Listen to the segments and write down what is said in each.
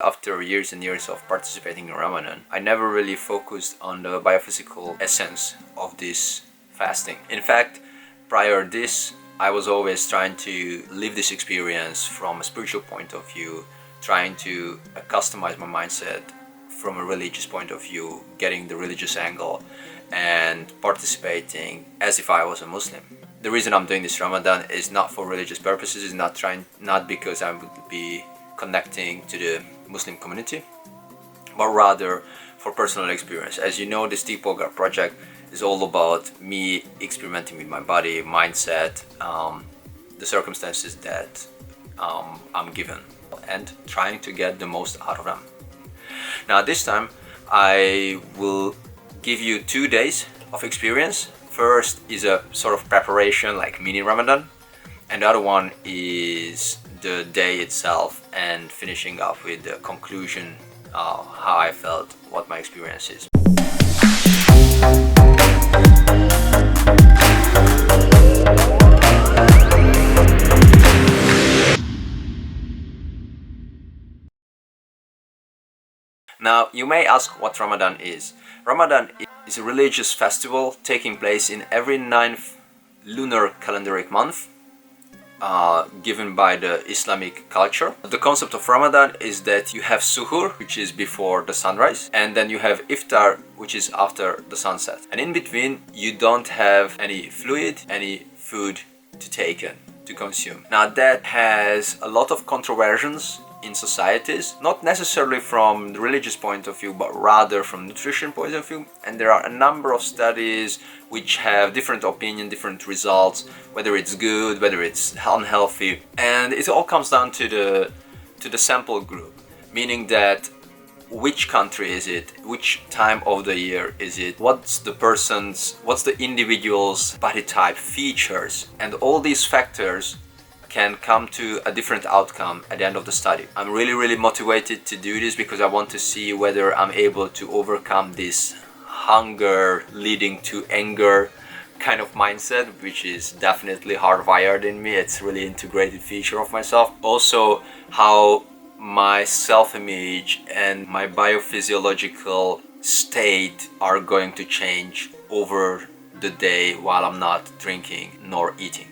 After years and years of participating in Ramadan, I never really focused on the biophysical essence of this fasting. In fact, prior to this, I was always trying to live this experience from a spiritual point of view, trying to customize my mindset from a religious point of view, getting the religious angle, and participating as if I was a Muslim. The reason I'm doing this Ramadan is not for religious purposes, is not because I would be connecting to the Muslim community, but rather for personal experience. As you know, this POLGAR project is all about me experimenting with my body, mindset, the circumstances that I'm given, and trying to get the most out of them. Now this time I will give you 2 days of experience. First is a sort of preparation, like mini Ramadan, and the other one is the day itself and finishing up with the conclusion of how I felt, what my experience is. Now, you may ask what Ramadan is. Ramadan is a religious festival taking place in every 9th lunar calendaric month, given by the Islamic culture. The concept of Ramadan is that you have suhoor, which is before the sunrise, and then you have iftar, which is after the sunset. And in between, you don't have any fluid, any food to take in, to consume. Now that has a lot of controversies in societies, not necessarily from the religious point of view, but rather from nutrition point of view. And there are a number of studies which have different opinion, different results, whether it's good, whether it's unhealthy. And it all comes down to the sample group, meaning that which country is it, which time of the year is it, what's the individual's body type, features, and all these factors can come to a different outcome at the end of the study. I'm really motivated to do this because I want to see whether I'm able to overcome this hunger leading to anger kind of mindset, which is definitely hardwired in me. It's really integrated feature of myself. Also, how my self-image and my biophysiological state are going to change over the day while I'm not drinking nor eating.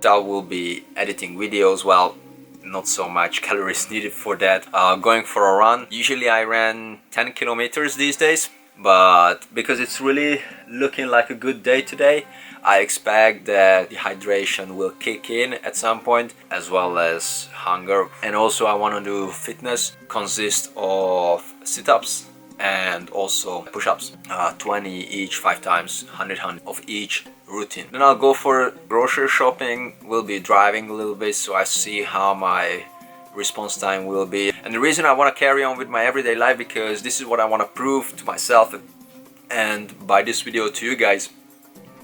I will be editing videos, well, not so much calories needed for that. Going for a run. Usually I ran 10 kilometers these days, but because it's really looking like a good day today, I expect that dehydration will kick in at some point, as well as hunger. And also I want to do fitness, consist of sit-ups and also push-ups, 20 each, 5 times, 100 of each routine. Then I'll go for grocery shopping, will be driving a little bit, so I see how my response time will be. And the reason I want to carry on with my everyday life, because this is what I want to prove to myself and by this video to you guys,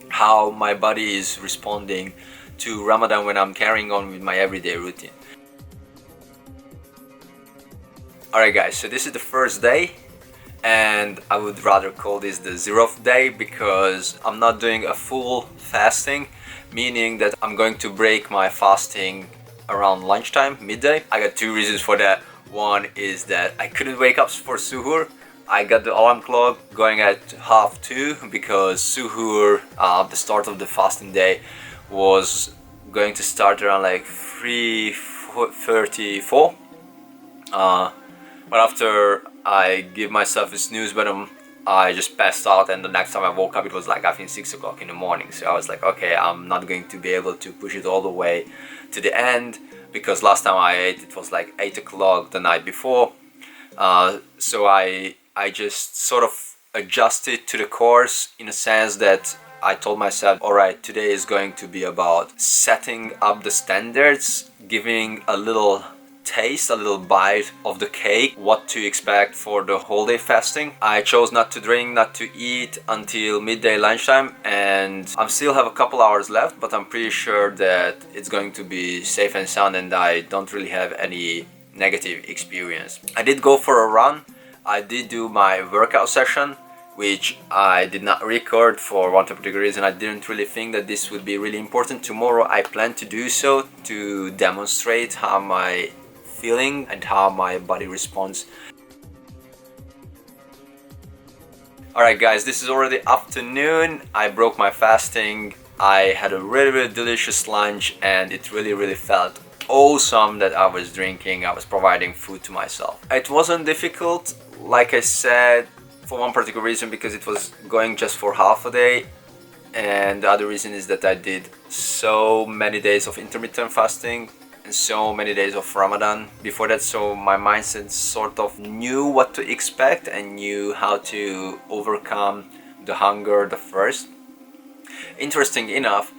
how my body is responding to Ramadan when I'm carrying on with my everyday routine. Alright guys, so this is the first day, and I would rather call this the 0th day because I'm not doing a full fasting, meaning that I'm going to break my fasting around lunchtime, midday. I got 2 reasons for that. One is that I couldn't wake up for suhoor. I got the alarm clock going at 1:30 because suhoor, the start of the fasting day, was going to start around like 3:34. But after I give myself a snooze button, I just passed out, and the next time I woke up it was like I think 6 o'clock in the morning. So I was like, okay, I'm not going to be able to push it all the way to the end, because last time I ate it was like 8 o'clock the night before. So I just sort of adjusted to the course in a sense that I told myself, alright, today is going to be about setting up the standards, giving a little taste, a little bite of the cake, what to expect for the whole day fasting. I chose not to drink, not to eat until midday lunchtime, and I still have a couple hours left, but I'm pretty sure that it's going to be safe and sound and I don't really have any negative experience. I did go for a run. I did do my workout session, which I did not record for one particular reason. I didn't really think that this would be really important. Tomorrow I plan to do so to demonstrate how my feeling and how my body responds. Alright guys, this is already afternoon. I broke my fasting. I had a really delicious lunch and it really felt awesome that I was drinking. I was providing food to myself. It wasn't difficult, like I said, for one particular reason, because it was going just for half a day, and the other reason is that I did so many days of intermittent fasting and so many days of Ramadan before that, so my mindset sort of knew what to expect and knew how to overcome the hunger, the thirst. Interesting enough,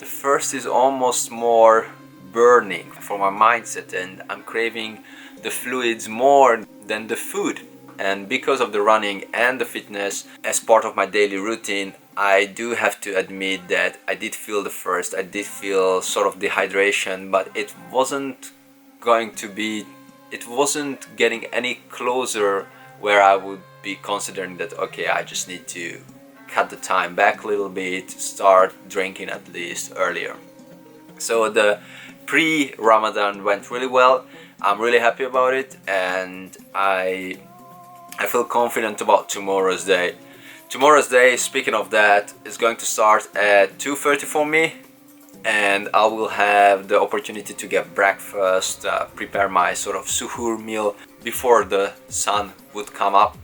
the first is almost more burning for my mindset, and I'm craving the fluids more than the food. And because of the running and the fitness as part of my daily routine, I do have to admit that I did feel the thirst, I did feel sort of dehydration, but it wasn't getting any closer where I would be considering that, okay, I just need to cut the time back a little bit, start drinking at least earlier. So the pre-Ramadan went really well. I'm really happy about it, and I feel confident about tomorrow's day. Tomorrow's day, speaking of that, is going to start at 2:30 for me, and I will have the opportunity to get breakfast, prepare my sort of suhoor meal before the sun would come up.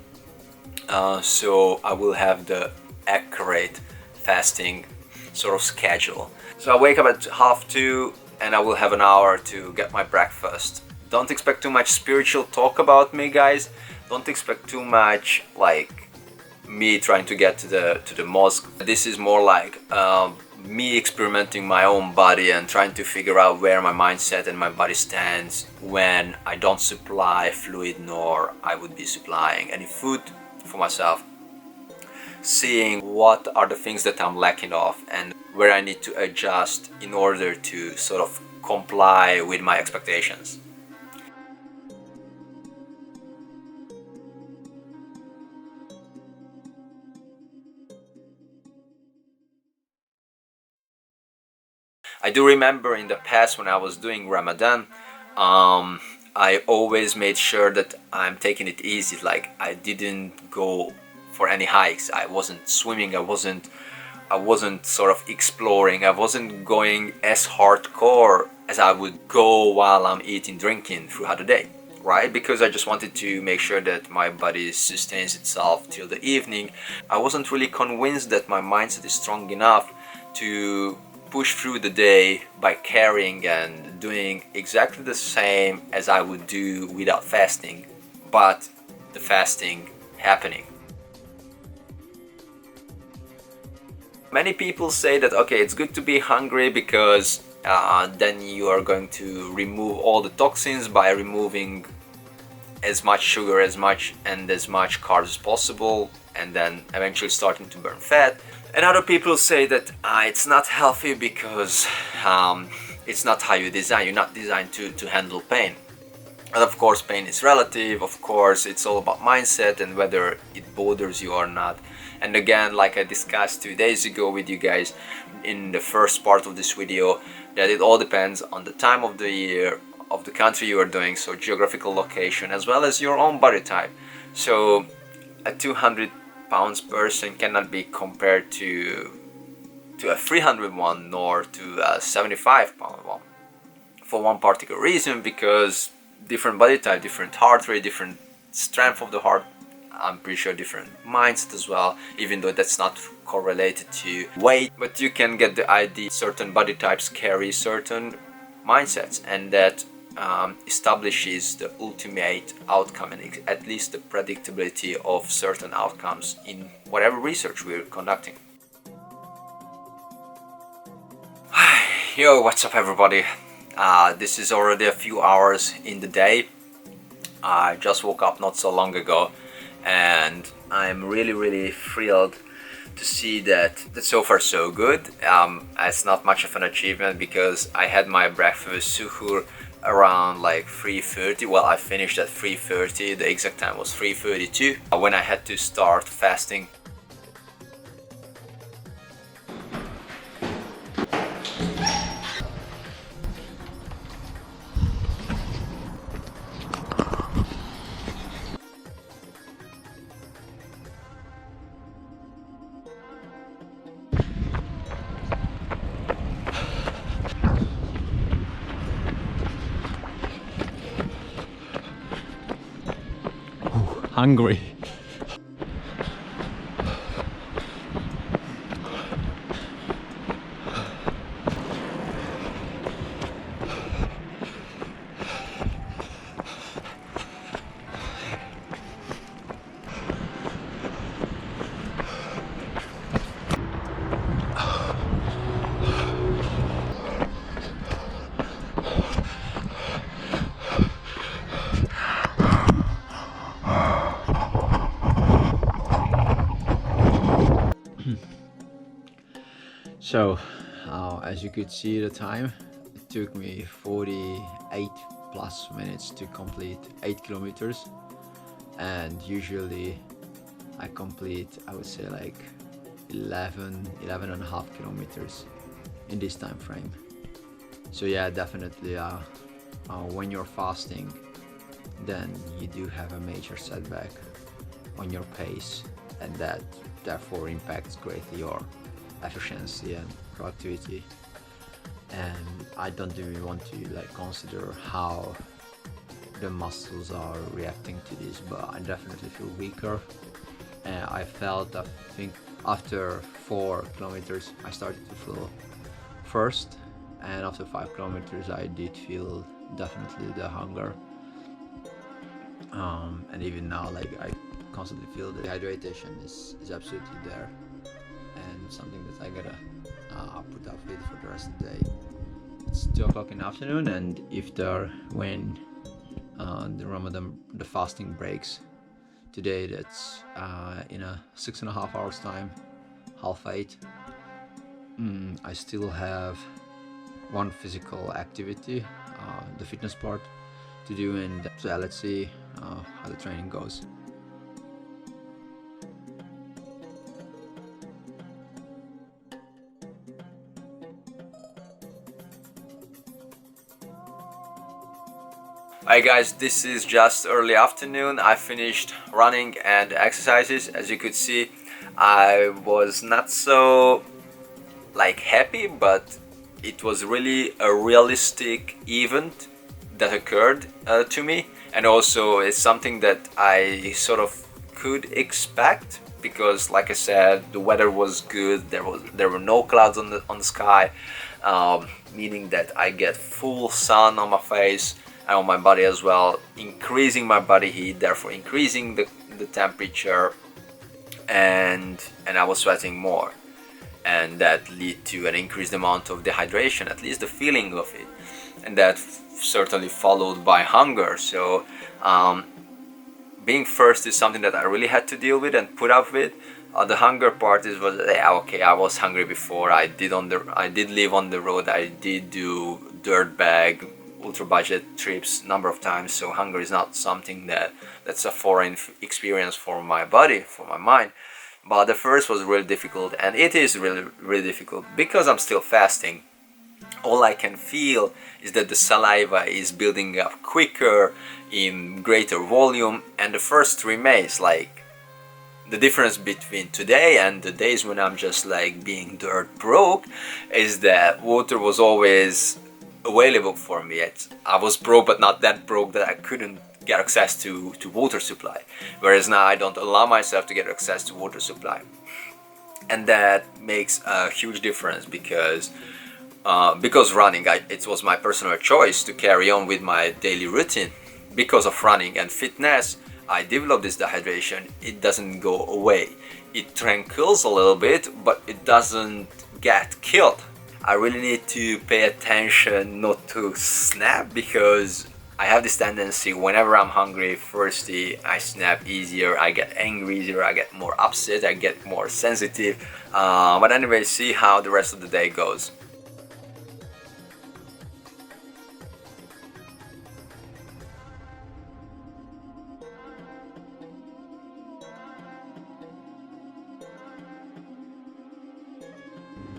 So I will have the accurate fasting sort of schedule. So I wake up at 1:30 and I will have an hour to get my breakfast. Don't expect too much spiritual talk about me, guys. Don't expect too much like me trying to get to the mosque. This is more like me experimenting my own body and trying to figure out where my mindset and my body stands when I don't supply fluid, nor I would be supplying any food for myself. Seeing what are the things that I'm lacking of and where I need to adjust in order to sort of comply with my expectations. I do remember in the past when I was doing Ramadan, I always made sure that I'm taking it easy. Like, I didn't go for any hikes. I wasn't swimming. I wasn't sort of exploring. I wasn't going as hardcore as I would go while I'm eating, drinking throughout the day, right? Because I just wanted to make sure that my body sustains itself till the evening. I wasn't really convinced that my mindset is strong enough to push through the day by carrying and doing exactly the same as I would do without fasting, but the fasting happening. Many people say that, okay, it's good to be hungry because then you are going to remove all the toxins by removing as much sugar as much carbs as possible, and then eventually starting to burn fat. And other people say that it's not healthy because it's not how you design. You're not designed to handle pain. And of course, pain is relative. Of course, it's all about mindset and whether it bothers you or not. And again, like I discussed 2 days ago with you guys in the first part of this video, that it all depends on the time of the year, of the country you are doing, so geographical location, as well as your own body type. So a 200 pounds person cannot be compared to a 300 one, nor to a 75 pound one, for one particular reason, because different body type, different heart rate, different strength of the heart, I'm pretty sure different mindset as well, even though that's not correlated to weight. But you can get the idea. Certain body types carry certain mindsets, and that establishes the ultimate outcome and at least the predictability of certain outcomes in whatever research we're conducting. Yo, what's up everybody? This is already a few hours in the day. I just woke up not so long ago, and I'm really thrilled to see that so far so good. It's not much of an achievement because I had my breakfast suhoor around like 3:30. Well, I finished at 3:30. The exact time was 3:32 when I had to start fasting. hungry. So, as you could see the time, it took me 48 plus minutes to complete 8 kilometers, and usually I complete, I would say, like 11 and a half kilometers in this time frame. So yeah, definitely when you're fasting, then you do have a major setback on your pace, and that therefore impacts greatly your efficiency and productivity. And I don't even want to like consider how the muscles are reacting to this, but I definitely feel weaker. And I think after 4 kilometers I started to feel first, and after 5 kilometers I did feel definitely the hunger. And even now, like, I constantly feel the dehydration is absolutely there, and something that I gotta put up with for the rest of the day. It's 2 o'clock in the afternoon, and iftar when the fasting breaks. Today that's in a 6.5 hours time, 7:30. I still have one physical activity, the fitness part, to do, and so yeah, let's see how the training goes. Hi guys, this is just early afternoon. I finished running and exercises. As you could see, I was not so like happy, but it was really a realistic event that occurred to me, and also it's something that I sort of could expect, because like I said, the weather was good. There were no clouds on the sky, meaning that I get full sun on my face and on my body as well, increasing my body heat, therefore increasing the temperature, and I was sweating more, and that led to an increased amount of dehydration, at least the feeling of it, and that certainly followed by hunger. So being first is something that I really had to deal with and put up with. The hunger part was yeah, okay, I was hungry before. I did live on the road. I did do dirt bag, ultra budget trips number of times. So hunger is not something that's a foreign experience for my body, for my mind. But the first was really difficult, and it is really difficult because I'm still fasting. All I can feel is that the saliva is building up quicker, in greater volume, and the first 3 days, like the difference between today and the days when I'm just like being dirt broke, is that water was always available for me. I was broke, but not that broke that I couldn't get access to water supply, whereas now I don't allow myself to get access to water supply, and that makes a huge difference because running, it was my personal choice to carry on with my daily routine. Because of running and fitness, I developed this dehydration. It doesn't go away. It tranquils a little bit, but it doesn't get killed. I really need to pay attention not to snap, because I have this tendency whenever I'm hungry, thirsty, I snap easier, I get angry easier, I get more upset, I get more sensitive. But anyway, see how the rest of the day goes.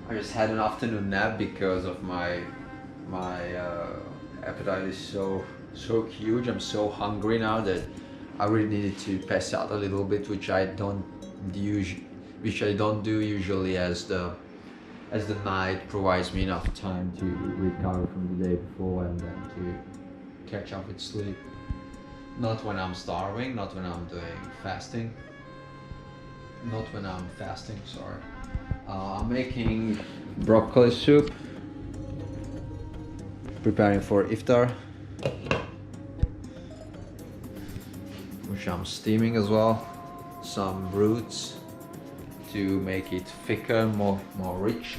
I just had an afternoon nap because of my appetite is so huge. I'm so hungry now that I really needed to pass out a little bit, which I don't do usually, as the night provides me enough time to recover from the day before and then to catch up with sleep. Not when I'm starving, not when I'm doing fasting. Not when I'm fasting, sorry. I'm making broccoli soup, preparing for iftar, which I'm steaming as well. Some roots to make it thicker, more rich.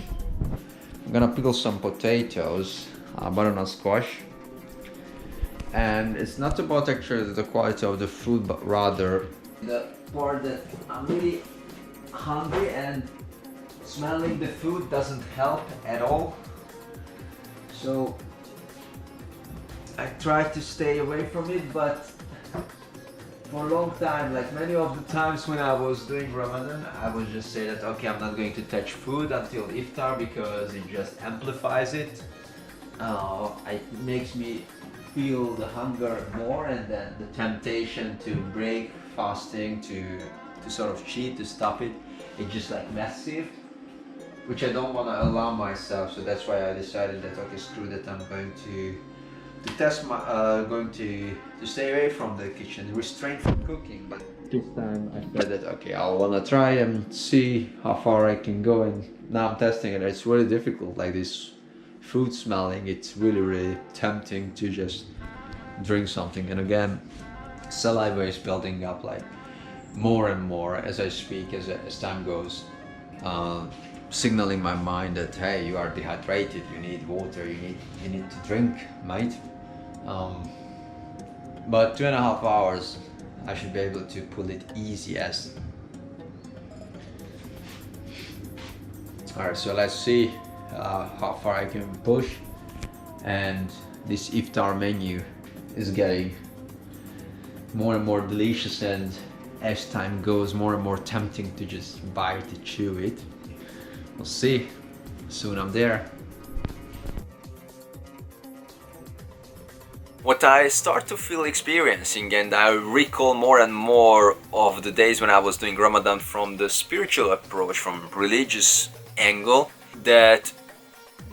I'm gonna pickle some potatoes, butternut squash. And it's not about actually the quality of the food, but rather the part that I'm really hungry and smelling the food doesn't help at all. So I try to stay away from it, but for a long time, like many of the times when I was doing Ramadan, I would just say that okay, I'm not going to touch food until iftar because it just amplifies it. It makes me feel the hunger more, and then the temptation to break fasting, to sort of cheat, to stop it, it's just like massive, which I don't want to allow myself. So that's why I decided that okay, screw that, I'm going to test my going to stay away from the kitchen, restrain from cooking. But this time I said that okay, I'll wanna try and see how far I can go, and now I'm testing it. It's really difficult, like this food smelling, it's really tempting to just drink something. And again, saliva is building up like more and more as I speak, as time goes, signaling my mind that hey, you are dehydrated, you need water, you need to drink, mate. But 2.5 hours I should be able to pull it easy as. Alright, so let's see how far I can push. And this iftar menu is getting more and more delicious, and as time goes, more and more tempting to just bite it, chew it. We'll see. Soon I'm there. What I start to feel experiencing, and I recall more and more of the days when I was doing Ramadan from the spiritual approach, from religious angle, that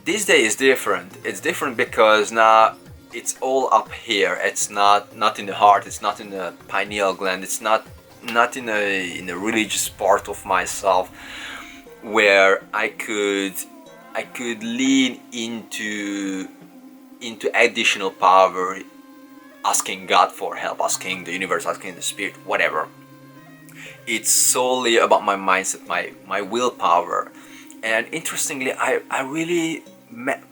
this day is different. It's different because now it's all up here. It's not in the heart. It's not in the pineal gland. It's not in a religious part of myself where I could lean into additional power, asking God for help, asking the universe, asking the spirit, whatever. It's solely about my mindset, my willpower. And interestingly, I really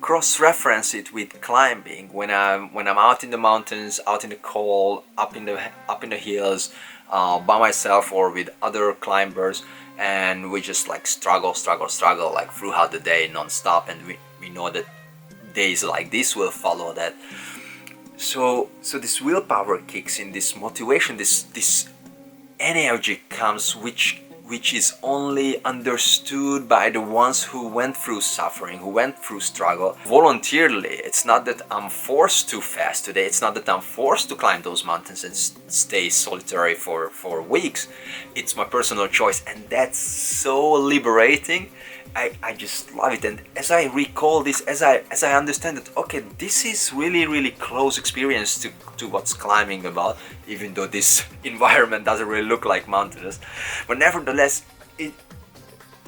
cross-reference it with climbing when I'm out in the mountains, out in the cold, up in the hills, by myself or with other climbers, and we just like struggle like throughout the day non-stop, and we know that days like this will follow that. So this willpower kicks in, this motivation, this energy comes, which is only understood by the ones who went through suffering, who went through struggle voluntarily. It's not that I'm forced to fast today. It's not that I'm forced to climb those mountains and stay solitary for weeks. It's my personal choice, and that's so liberating. I just love it. And as I recall this, as I understand it, okay, this is really close experience to what's climbing about, even though this environment doesn't really look like mountainous, but nevertheless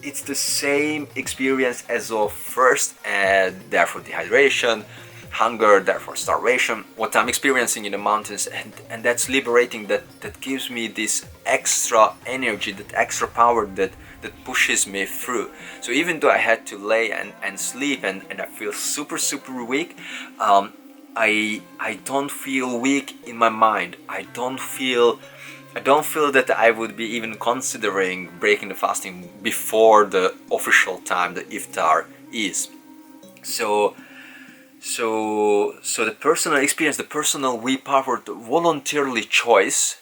it's the same experience as of first, and therefore dehydration, hunger, therefore starvation, what I'm experiencing in the mountains, and that's liberating. That gives me this extra energy, that extra power that pushes me through. So even though I had to lay and sleep and I feel super weak, I don't feel weak in my mind. I don't feel that I would be even considering breaking the fasting before the official time, the iftar is. So the personal experience, the personal willpower, the voluntarily choice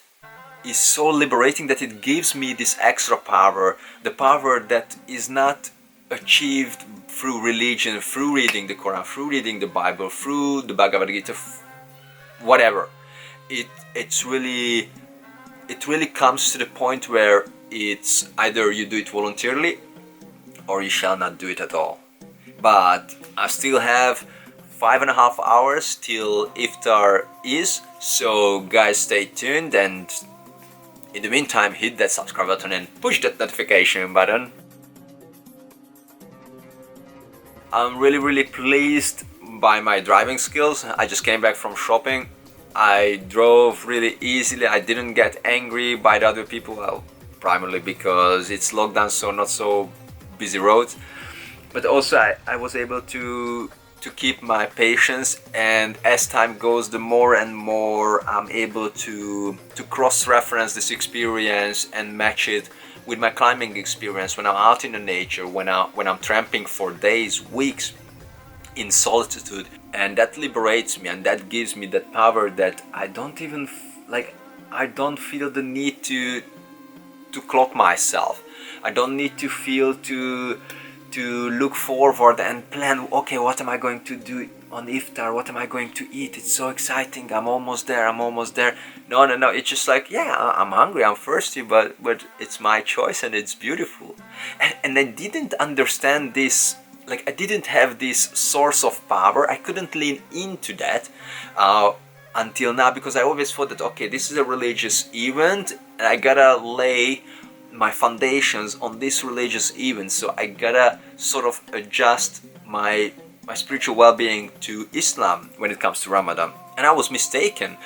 is so liberating that it gives me this extra power, the power that is not achieved through religion, through reading the Quran, through reading the Bible, through the Bhagavad Gita, whatever. It really comes to the point where it's either you do it voluntarily or you shall not do it at all. But I still have 5.5 hours till iftar is. So guys, stay tuned, and in the meantime, hit that subscribe button and push that notification button. I'm really pleased by my driving skills. I just came back from shopping. I drove really easily. I didn't get angry by the other people, well, primarily because it's lockdown, so not so busy roads. But also I was able to keep my patience, and as time goes, the more and more I'm able to cross-reference this experience and match it with my climbing experience when I'm out in the nature, when I'm tramping for days, weeks in solitude. And that liberates me, and that gives me that power that I don't even I don't feel the need to clock myself. I don't need to feel to look forward and plan, okay, what am I going to do on iftar, what am I going to eat, it's so exciting, I'm almost there. No, it's just like, yeah, I'm hungry, I'm thirsty, but it's my choice and it's beautiful. And I didn't understand this, like I didn't have this source of power. I couldn't lean into that until now, because I always thought that, okay, this is a religious event and I gotta lay my foundations on this religious event, so I gotta sort of adjust my spiritual well-being to Islam when it comes to Ramadan. And I was mistaken.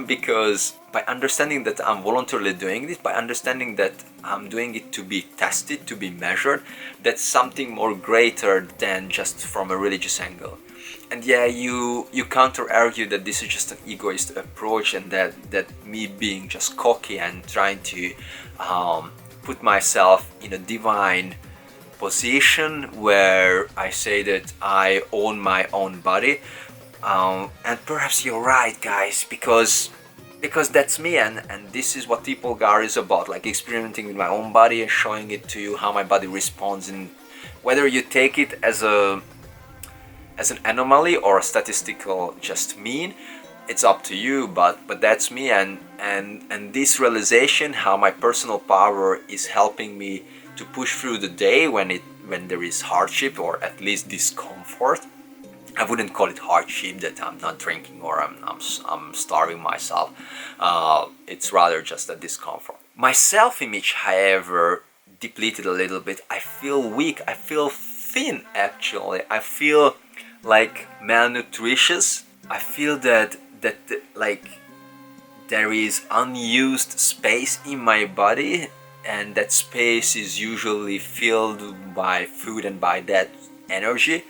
Because by understanding that I'm voluntarily doing this, by understanding that I'm doing it to be tested, to be measured, that's something more greater than just from a religious angle. And yeah, you counter argue that this is just an egoist approach, and that me being just cocky and trying to put myself in a divine position where I say that I own my own body. And perhaps you're right, guys, because that's me, and this is what POLGAR is about, like experimenting with my own body and showing it to you how my body responds. And whether you take it as an anomaly or a statistical just mean, it's up to you, but that's me, and this realization how my personal power is helping me to push through the day when there is hardship, or at least discomfort. I wouldn't call it hardship that I'm not drinking or I'm starving myself. It's rather just a discomfort. My self-image, however, depleted a little bit. I feel weak. I feel thin, actually. I feel like malnutritious. I feel that like there is unused space in my body, and that space is usually filled by food and by that energy,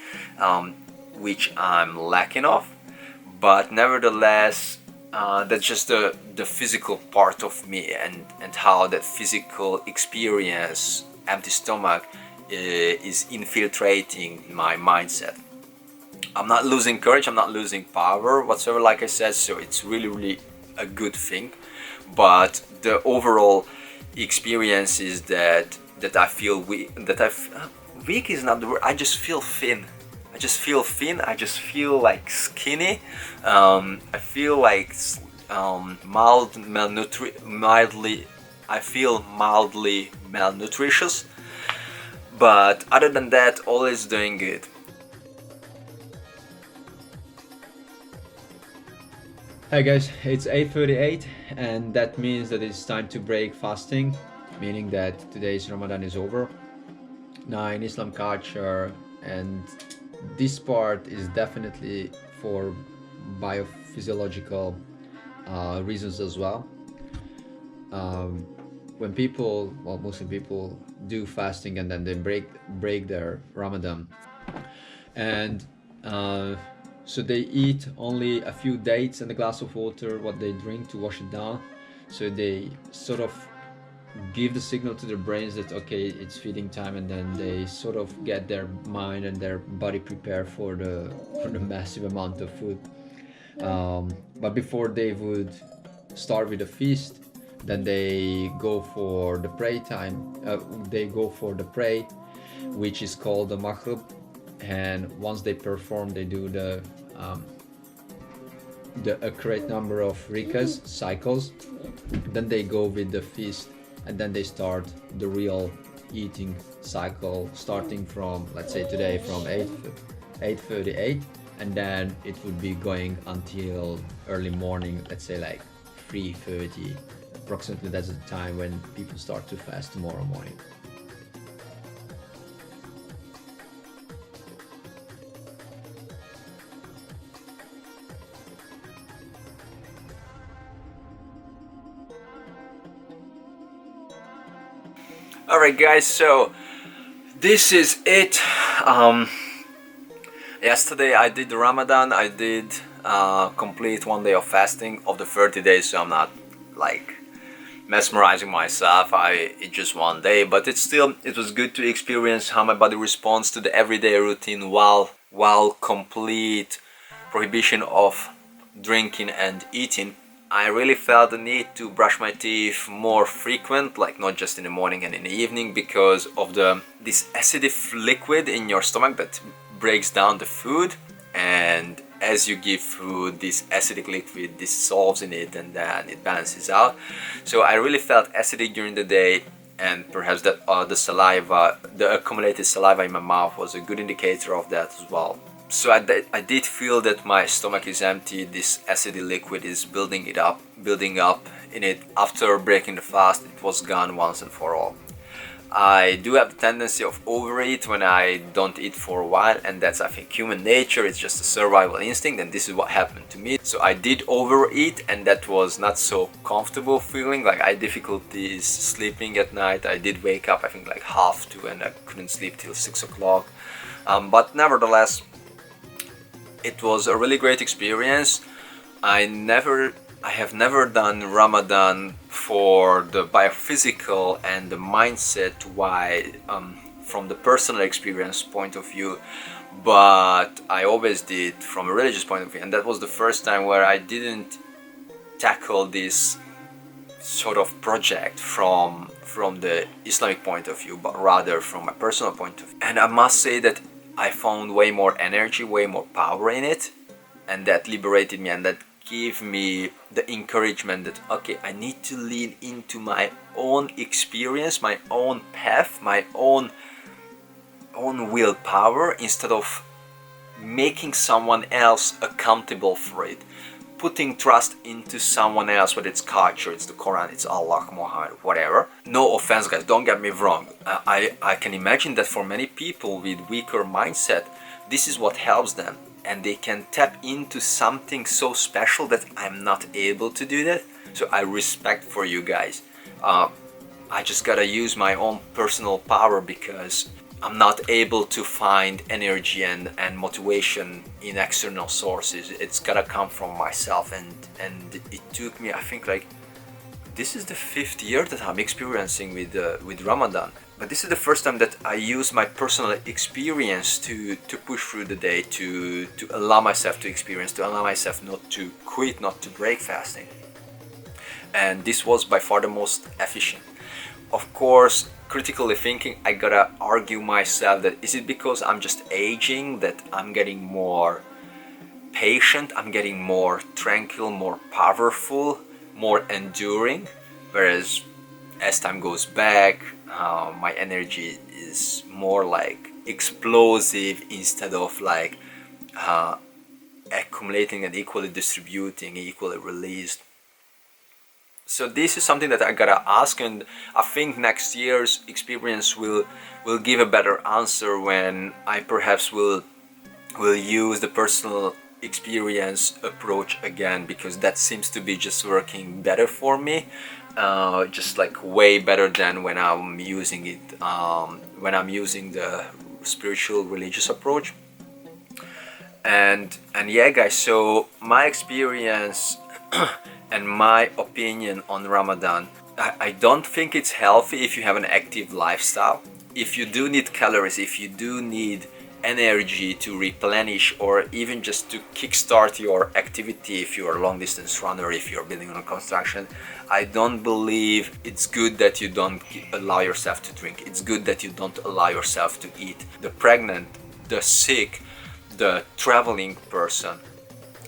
which I'm lacking of. But nevertheless, that's just the physical part of me, and how that physical experience, empty stomach, is infiltrating my mindset. I'm not losing courage, I'm not losing power whatsoever, like I said, so it's really a good thing. But the overall experience is that I feel weak. Weak is not the word. I just feel thin. I just feel like skinny. I feel like mildly malnutritious. But other than that, all is doing good. Hi guys, it's 8:38 and that means that it's time to break fasting, meaning that today's Ramadan is over. Now in Islam culture, and this part is definitely for biophysiological reasons as well. When people, well, Muslim people do fasting and then they break their Ramadan, and so they eat only a few dates and a glass of water, what they drink to wash it down. So they sort of give the signal to their brains that, okay, it's feeding time, and then they sort of get their mind and their body prepared for the massive amount of food. But before they would start with the feast, then they go for the pray time. They go for the pray, which is called the maghrib. And once they perform, they do the accurate number of rikas, cycles. Then they go with the feast, and then they start the real eating cycle, starting from, let's say today, from 8:38, and then it would be going until early morning, let's say like 3:30 approximately. That's the time when people start to fast tomorrow morning. Alright guys, so this is it. Yesterday I did the Ramadan. I did complete 1 day of fasting of the 30 days, so I'm not like mesmerizing myself. It's just 1 day, but it was good to experience how my body responds to the everyday routine while complete prohibition of drinking and eating. I really felt the need to brush my teeth more frequent, like not just in the morning and in the evening, because of this acidic liquid in your stomach that breaks down the food, and as you give food, this acidic liquid dissolves in it and then it balances out. So I really felt acidic during the day, and perhaps that the accumulated saliva in my mouth was a good indicator of that as well. So I did feel that my stomach is empty. This acidic liquid is building up in it. After breaking the fast, it was gone once and for all. I do have the tendency of overeat when I don't eat for a while, and that's, I think, human nature. It's just a survival instinct, and this is what happened to me. So I did overeat, and that was not so comfortable feeling. Like, I had difficulties sleeping at night. I did wake up, I think, like 2:30, and I couldn't sleep till 6 o'clock. But nevertheless, it was a really great experience. I have never done Ramadan for the biophysical and the mindset why, from the personal experience point of view, but I always did from a religious point of view, and that was the first time where I didn't tackle this sort of project from the Islamic point of view, but rather from a personal point of view. And I must say that I found way more energy, way more power in it, and that liberated me, and that gave me the encouragement that, okay, I need to lean into my own experience, my own path, my own willpower, instead of making someone else accountable for it, putting trust into someone else, whether it's culture, it's the Quran, it's Allah, Muhammad, whatever. No offense, guys, don't get me wrong. I can imagine that for many people with weaker mindset, this is what helps them, and they can tap into something so special that I'm not able to do that. So I respect for you guys. I just gotta use my own personal power, because I'm not able to find energy and motivation in external sources. It's gotta come from myself, and it took me, I think, like, this is the 5th year that I'm experiencing with Ramadan. But this is the first time that I use my personal experience to push through the day, to allow myself to experience, to allow myself not to quit, not to break fasting. And this was by far the most efficient. Of course, critically thinking, I gotta argue myself that, is it because I'm just aging that I'm getting more patient, I'm getting more tranquil, more powerful, more enduring, whereas as time goes back, my energy is more like explosive instead of like accumulating and equally distributing, equally released. So this is something that I gotta ask, and I think next year's experience will give a better answer when I perhaps will use the personal experience approach again, because that seems to be just working better for me, just like way better than when I'm using it, when I'm using the spiritual religious approach. And yeah, guys, so my experience and my opinion on Ramadan, I don't think it's healthy if you have an active lifestyle. If you do need calories, if you do need energy to replenish, or even just to kickstart your activity, if you're a long distance runner, if you're building on a construction, I don't believe it's good that you don't allow yourself to drink. It's good that you don't allow yourself to eat. The pregnant, the sick, the traveling person,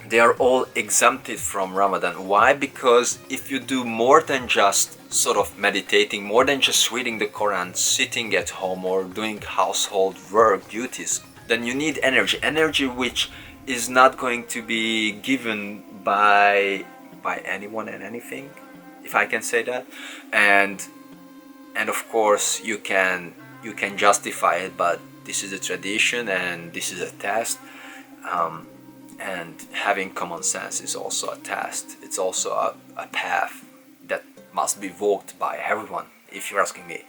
they are all exempted from Ramadan. Why? Because if you do more than just sort of meditating, more than just reading the Quran, sitting at home or doing household work duties, then you need energy which is not going to be given by anyone and anything, if I can say that. And of course you can justify it, but this is a tradition and this is a test. And having common sense is also a test. It's also a path that must be walked by everyone, if you're asking me.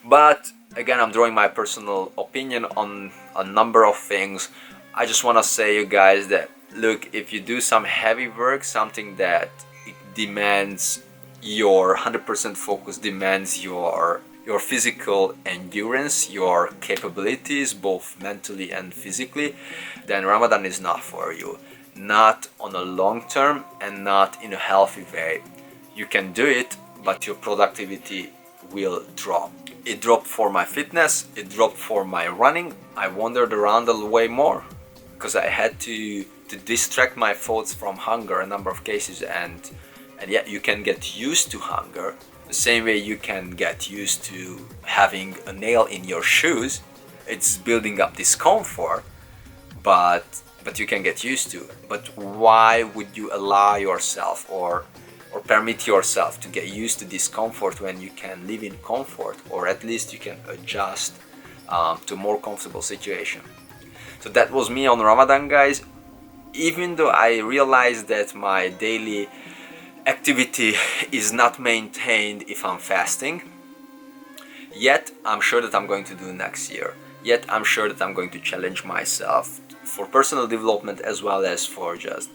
But again, I'm drawing my personal opinion on a number of things. I just want to say, you guys, that look, if you do some heavy work, something that it demands your 100% focus, demands your physical endurance, your capabilities, both mentally and physically, then Ramadan is not for you. Not on a long term and not in a healthy way. You can do it, but your productivity will drop. It dropped for my fitness, it dropped for my running. I wandered around a way more because I had to distract my thoughts from hunger a number of cases. And yet you can get used to hunger the same way you can get used to having a nail in your shoes. It's building up discomfort, but you can get used to. But why would you allow yourself or permit yourself to get used to discomfort when you can live in comfort, or at least you can adjust to a more comfortable situation? So that was me on Ramadan, guys. Even though I realized that my daily activity is not maintained if I'm fasting, yet I'm sure that I'm going to do next year. Yet I'm sure that I'm going to challenge myself for personal development as well as for just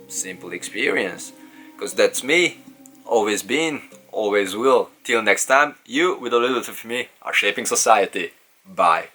simple experience. Because that's me, always been, always will. Till next time, you with a little bit of me are shaping society. Bye.